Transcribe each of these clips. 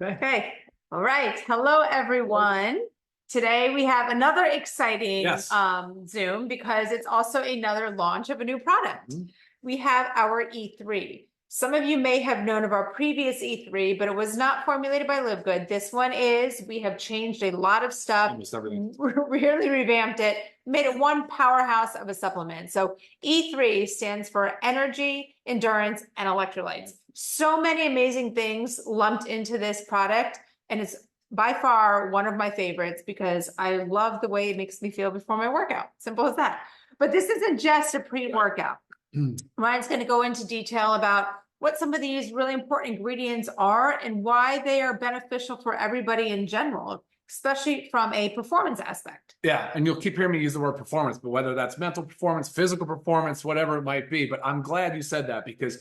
Okay. All right. Hello, everyone. Today we have another exciting Zoom because it's also another launch of a new product. We have our E3. Some of you may have known of our previous E3, but it was not formulated by LiveGood. This one is. We have changed a lot of stuff, really revamped it, made it one powerhouse of a supplement. So E3 stands for energy, endurance, and electrolytes. So many amazing things lumped into this product, and it's by far one of my favorites because I love the way it makes me feel before my workout. Simple as that. But this isn't just a pre-workout. Ryan's going to go into detail about what some of these really important ingredients are and why they are beneficial for everybody in general, especially from a performance aspect. Yeah, and you'll keep hearing me use the word performance, but whether that's mental performance, physical performance, whatever it might be. But I'm glad you said that because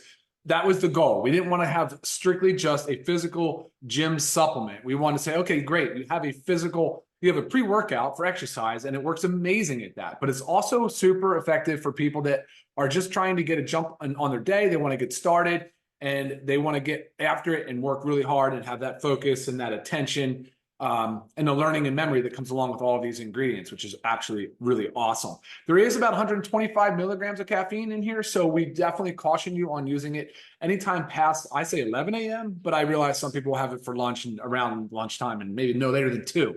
that was the goal. We didn't want to have strictly just a physical gym supplement. We want to say, okay, great, you have a pre-workout for exercise and it works amazing at that. But it's also super effective for people that are just trying to get a jump on their day. They want to get started and they want to get after it and work really hard and have that focus and that attention and the learning and memory that comes along with all of these ingredients, which is actually really awesome. There is about 125 milligrams of caffeine in here, so we definitely caution you on using it anytime past, I say 11 a.m., but I realize some people have it for lunch and around lunchtime and maybe no later than 2.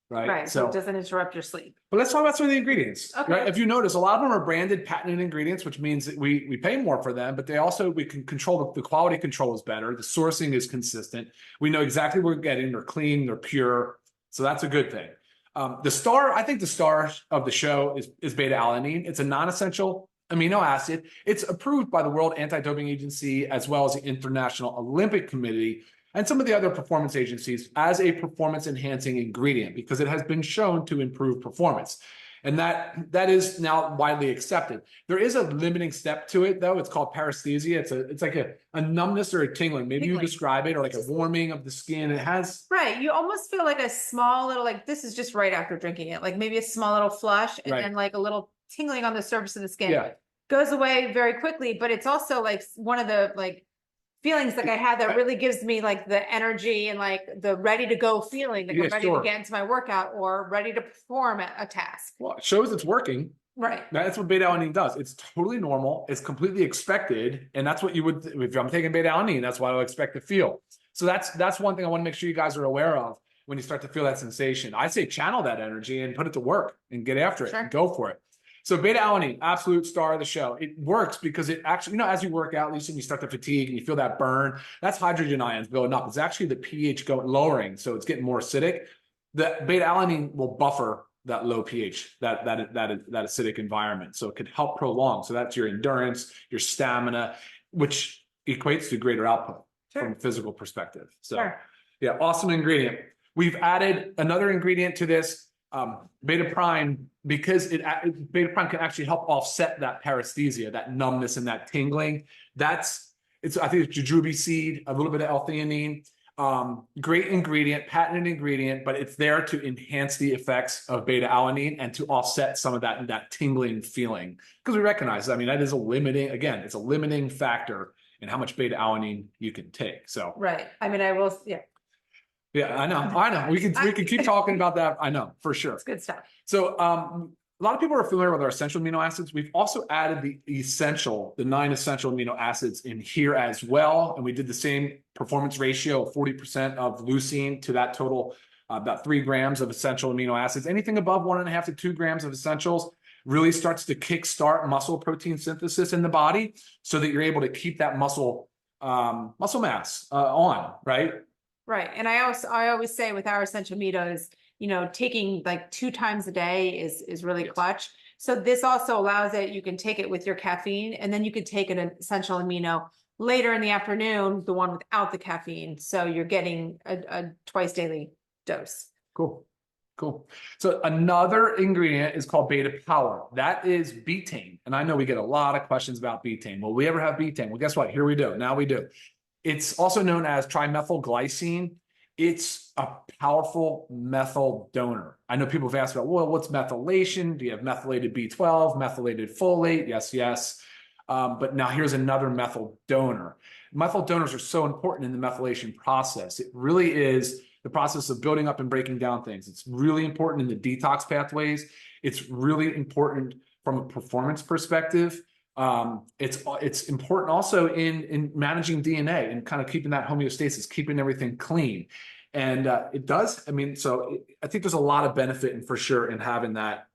Right, so it doesn't interrupt your sleep. But let's talk about some of the ingredients. Okay. Right? If you notice, a lot of them are branded, patented ingredients, which means that we pay more for them, but they also, we can control, the quality control is better. The sourcing is consistent. We know exactly what we're getting. They're clean, they're pure. So that's a good thing. I think the star of the show is beta-alanine. It's a non-essential amino acid. It's approved by the World Anti-Doping Agency as well as the International Olympic Committee and some of the other performance agencies as a performance-enhancing ingredient because it has been shown to improve performance. And that is now widely accepted. There is a limiting step to it, though. It's called paresthesia. It's like a numbness or a tingling. Maybe you describe it, or like a warming of the skin. It has... Right. You almost feel like a small little, like this is just right after drinking it, like maybe a small little flush and then like a little tingling on the surface of the skin. Yeah. Goes away very quickly, but it's also like one of the feelings like I had that really gives me like the energy and like the ready to go feeling, like I'm ready to get into my workout or ready to perform a task. Well, it shows it's working. Right. That's what beta-alanine does. It's totally normal. It's completely expected. And that's what you would, if I'm taking beta-alanine, that's what I would expect to feel. So that's one thing I want to make sure you guys are aware of when you start to feel that sensation. I say channel that energy and put it to work and get after it and go for it. So beta-alanine, absolute star of the show. It works because it actually, as you work out, Lisa, and you start to fatigue and you feel that burn, that's hydrogen ions building up. It's actually the pH lowering, so it's getting more acidic. The beta-alanine will buffer that low pH, that acidic environment. So it could help prolong. So that's your endurance, your stamina, which equates to greater output from a physical perspective. So yeah, awesome ingredient. We've added another ingredient to this, beta prime, because beta prime can actually help offset that paresthesia, that numbness and that tingling. I think it's jujube seed, a little bit of L-theanine. Great ingredient, patented ingredient, but it's there to enhance the effects of beta-alanine and to offset some of that tingling feeling. Because we recognize, that is it's a limiting factor in how much beta-alanine you can take. So right. I will, Yeah, I know. We can keep talking about that. I know, for sure. It's good stuff. So a lot of people are familiar with our essential amino acids. We've also added the 9 essential amino acids in here as well. And we did the same performance ratio of 40% of leucine to that total, about 3 grams of essential amino acids. Anything above 1.5 to 2 grams of essentials really starts to kickstart muscle protein synthesis in the body so that you're able to keep that muscle mass on, right? Right. And I always say with our essential aminos, taking like 2 times a day is really clutch. So this also allows it, you can take it with your caffeine and then you can take an essential amino later in the afternoon, the one without the caffeine. So you're getting a twice daily dose. Cool. So another ingredient is called beta power. That is betaine. And I know we get a lot of questions about betaine. Will we ever have betaine? Well, guess what? Here we do. Now we do. It's also known as trimethylglycine. It's a powerful methyl donor. I know people have asked about, well, what's methylation? Do you have methylated B12, methylated folate? Yes. But now here's another methyl donor. methyl donors are so important in the methylation process. It really is the process of building up and breaking down things. It's really important in the detox pathways. It's really important from a performance perspective. It's important also in managing DNA and kind of keeping that homeostasis, keeping everything clean. And it does. I mean, so I think there's a lot of benefit and for sure in having that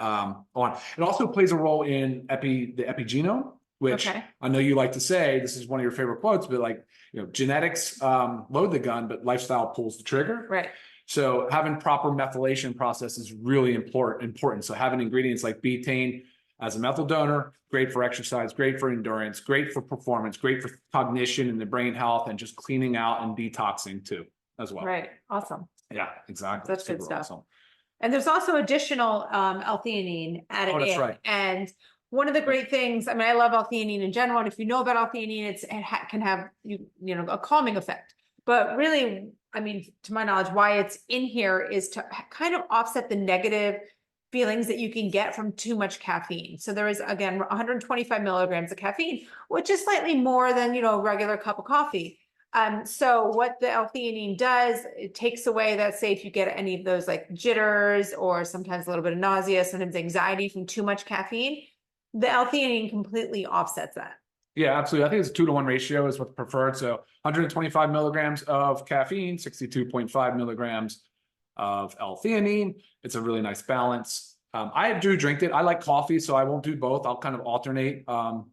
on. It also plays a role in the epigenome, which I know you like to say, this is one of your favorite quotes, but like, genetics load the gun, but lifestyle pulls the trigger. Right. So having proper methylation process is really important. So having ingredients like betaine as a methyl donor, great for exercise, great for endurance, great for performance, great for cognition and the brain health, and just cleaning out and detoxing too as well. Right. Awesome. Yeah, exactly. That's good stuff. Awesome. And there's also additional L-theanine added that's in. right. And one of the great things, I mean, I love L-theanine in general. And if you know about L-theanine, it can have a calming effect. But really, I mean, to my knowledge, why it's in here is to kind of offset the negative feelings that you can get from too much caffeine. So there is, again, 125 milligrams of caffeine, which is slightly more than, a regular cup of coffee. So what the L-theanine does, it takes away that, say, if you get any of those like jitters or sometimes a little bit of nausea, sometimes anxiety from too much caffeine, the L-theanine completely offsets that. Yeah, absolutely. I think it's a 2-to-1 ratio is what's preferred. So 125 milligrams of caffeine, 62.5 milligrams of L-theanine. It's a really nice balance. I do drink it. I like coffee, so I won't do both. I'll kind of alternate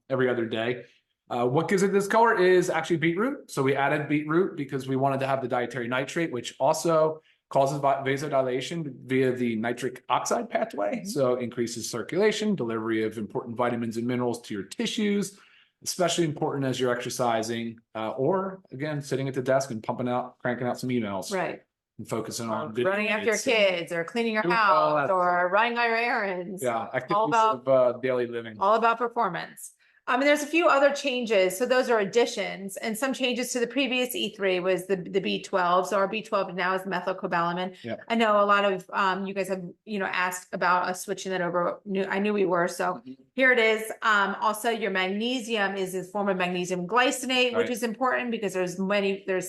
every other day. What gives it this color is actually beetroot. So we added beetroot because we wanted to have the dietary nitrate, which also causes vasodilation via the nitric oxide pathway. So increases circulation, delivery of important vitamins and minerals to your tissues, especially important as you're exercising or, again, sitting at the desk and cranking out some emails. Right. And focusing on running after your kids or cleaning your house or running all your errands. Yeah, activities of daily living. All about performance. I mean, there's a few other changes. So those are additions, and some changes to the previous E3 was the B12. So our B12 now is methylcobalamin. Yep. I know a lot of you guys have asked about us switching that over. I knew we were. So here it is. Also, your magnesium is a form of magnesium glycinate, which is important because there's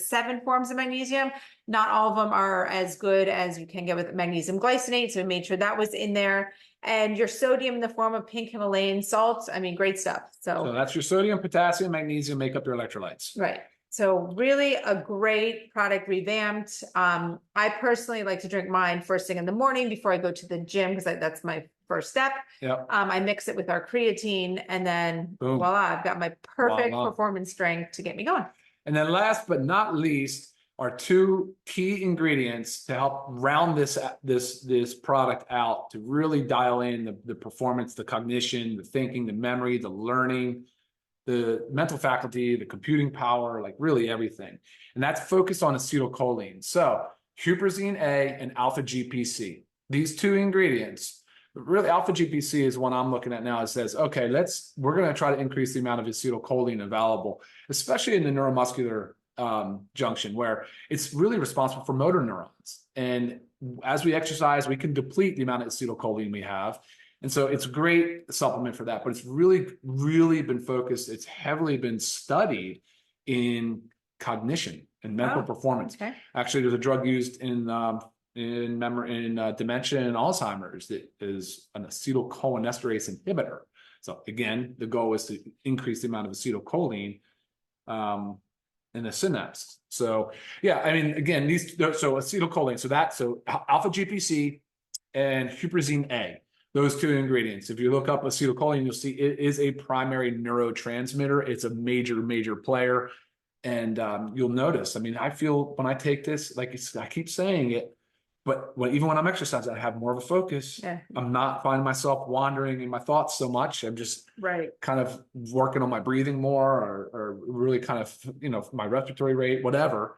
7 forms of magnesium. Not all of them are as good as you can get with magnesium glycinate. So we made sure that was in there. And your sodium in the form of pink Himalayan salts. I mean, great stuff. So that's your sodium, potassium, magnesium, make up your electrolytes. Right. So really a great product, revamped. I personally like to drink mine first thing in the morning before I go to the gym because that's my first step. Yep. I mix it with our creatine and then voila, I've got my perfect performance strength to get me going. And then last but not least, are 2 key ingredients to help round this product out, to really dial in the performance, the cognition, the thinking, the memory, the learning, the mental faculty, the computing power, like really everything. And that's focused on acetylcholine. So huperzine A and alpha GPC, these 2 ingredients, really alpha GPC is one I'm looking at now. It says, okay, we're going to try to increase the amount of acetylcholine available, especially in the neuromuscular junction, where it's really responsible for motor neurons. And as we exercise, we can deplete the amount of acetylcholine we have. And so it's a great supplement for that, but it's really, really been focused. It's heavily been studied in cognition and mental performance. Okay. Actually, there's a drug used in dementia and Alzheimer's that is an acetylcholinesterase inhibitor. So again, the goal is to increase the amount of acetylcholine in the synapse. So yeah, I mean, again, so acetylcholine, so alpha GPC and huperzine A, those 2 ingredients. If you look up acetylcholine, you'll see it is a primary neurotransmitter. It's a major player. And you'll notice, I mean, I feel when I take this, like I keep saying it, but even when I'm exercising, I have more of a focus. Yeah. I'm not finding myself wandering in my thoughts so much. I'm just kind of working on my breathing more or really kind of, my respiratory rate, whatever.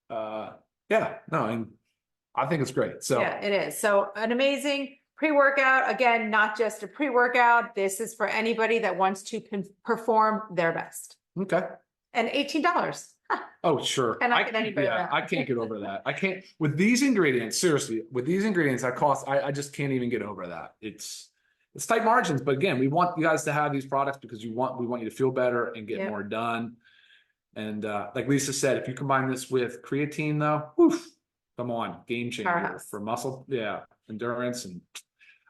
I think it's great. So yeah, it is. So an amazing pre-workout. Again, not just a pre-workout. This is for anybody that wants to perform their best. Okay. And $18. Oh, sure. And I can't get over that. I can't with these ingredients. Seriously, with these ingredients, I just can't even get over that. It's tight margins, but again, we want you guys to have these products because we want you to feel better and get more done. And like Lisa said, if you combine this with creatine though, woof, come on, game changer Powerhouse. for muscle, endurance. And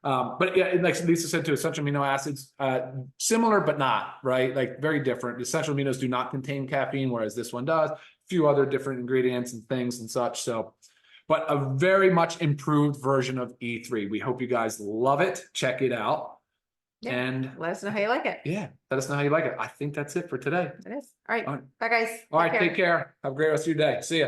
but yeah, like Lisa said too, essential amino acids, similar but not, right? Like very different. Essential aminos do not contain caffeine, whereas this one does. A few other different ingredients and things and such. So, but a very much improved version of E3. We hope you guys love it. Check it out. Yeah. And let us know how you like it. Yeah, let us know how you like it. I think that's it for today. It is. All right. All right. Bye, guys. All right, take care. Have a great rest of your day. See ya.